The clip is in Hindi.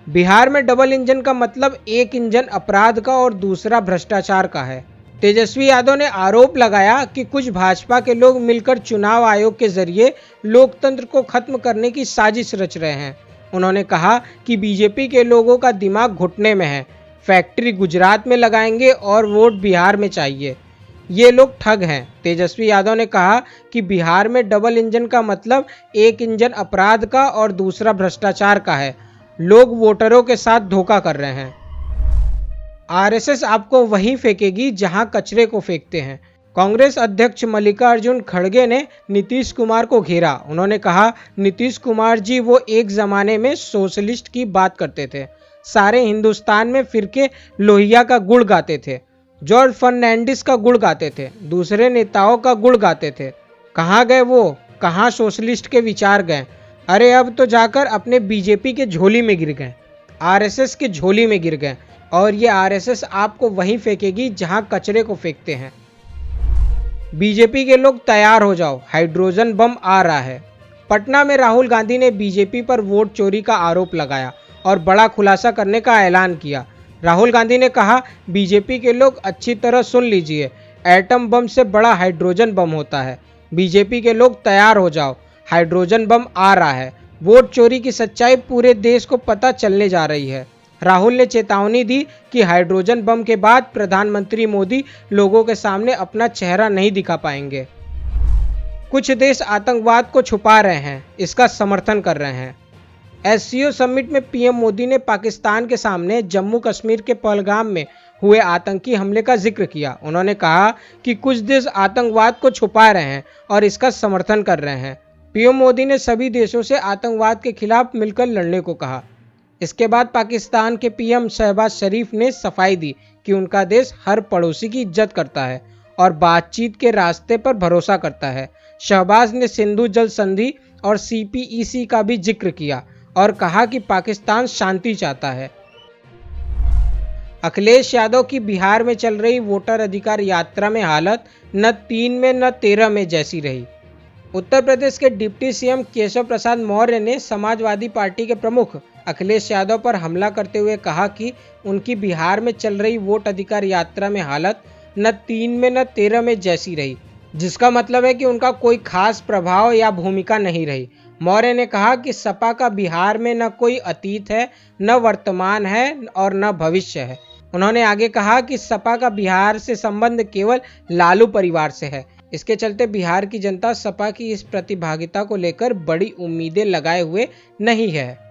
बिहार में डबल इंजन का मतलब एक इंजन अपराध का और दूसरा भ्रष्टाचार का है। तेजस्वी यादव ने आरोप लगाया कि कुछ भाजपा के लोग मिलकर चुनाव आयोग के जरिए लोकतंत्र को खत्म करने की साजिश रच रहे हैं। उन्होंने कहा कि बीजेपी के लोगों का दिमाग घुटने में है, फैक्ट्री गुजरात में लगाएंगे और वोट बिहार में चाहिए। ये लोग ठग हैं। तेजस्वी यादव ने कहा कि बिहार में डबल इंजन का मतलब एक इंजन अपराध का और दूसरा भ्रष्टाचार का है। लोग वोटरों के साथ धोखा कर रहे हैं। आरएसएस आपको वहीं फेंकेगी जहां कचरे को फेंकते हैं। कांग्रेस अध्यक्ष मल्लिकार्जुन खड़गे ने नीतीश कुमार को घेरा। उन्होंने कहा, नीतीश कुमार जी वो एक जमाने में सोशलिस्ट की बात करते थे, सारे हिंदुस्तान में फिरके लोहिया का गुण गाते थे, जॉर्ज फर्नांडिस का गुण गाते थे, दूसरे नेताओं का गुण गाते थे। कहाँ गए वो? कहाँ सोशलिस्ट के विचार गए? अरे अब तो जाकर अपने बीजेपी के झोली में गिर गए, आरएसएस की झोली में गिर गए, और ये आरएसएस आपको वहीं फेंकेगी जहां कचरे को फेंकते हैं। बीजेपी के लोग तैयार हो जाओ, हाइड्रोजन बम आ रहा है। पटना में राहुल गांधी ने बीजेपी पर वोट चोरी का आरोप लगाया और बड़ा खुलासा करने का ऐलान किया। राहुल गांधी ने कहा, बीजेपी के लोग अच्छी तरह सुन लीजिए, एटम बम से बड़ा हाइड्रोजन बम होता है। बीजेपी के लोग तैयार हो जाओ, हाइड्रोजन बम आ रहा है। वोट चोरी की सच्चाई पूरे देश को पता चलने जा रही है। राहुल ने चेतावनी दी कि हाइड्रोजन बम के बाद प्रधानमंत्री मोदी लोगों के सामने अपना चेहरा नहीं दिखा पाएंगे। कुछ देश आतंकवाद को छुपा रहे हैं, इसका समर्थन कर रहे हैं। एससीओ समिट में पीएम मोदी ने पाकिस्तान के सामने जम्मू कश्मीर के पहलगाम में हुए आतंकी हमले का जिक्र किया। उन्होंने कहा कि कुछ देश आतंकवाद को छुपा रहे हैं और इसका समर्थन कर रहे हैं। पीएम मोदी ने सभी देशों से आतंकवाद के खिलाफ मिलकर लड़ने को कहा। इसके बाद पाकिस्तान के पीएम शहबाज शरीफ ने सफाई दी कि उनका देश हर पड़ोसी की इज्जत करता है और बातचीत के रास्ते पर भरोसा करता है। शहबाज ने सिंधु जल संधि और सीपीईसी का भी जिक्र किया और कहा कि पाकिस्तान शांति चाहता है। अखिलेश यादव की बिहार में चल रही वोटर अधिकार यात्रा में हालत न 3 में न 13 में जैसी रही। उत्तर प्रदेश के डिप्टी सीएम केशव प्रसाद मौर्य ने समाजवादी पार्टी के प्रमुख अखिलेश यादव पर हमला करते हुए कहा कि उनकी बिहार में चल रही वोट अधिकार यात्रा में हालत न 3 में न 13 में जैसी रही, जिसका मतलब है कि उनका कोई खास प्रभाव या भूमिका नहीं रही। मौर्य ने कहा कि सपा का बिहार में न कोई अतीत है, न वर्तमान है और न भविष्य है। उन्होंने आगे कहा कि सपा का बिहार से संबंध केवल लालू परिवार से है। इसके चलते बिहार की जनता सपा की इस प्रतिभागिता को लेकर बड़ी उम्मीदें लगाए हुए नहीं है।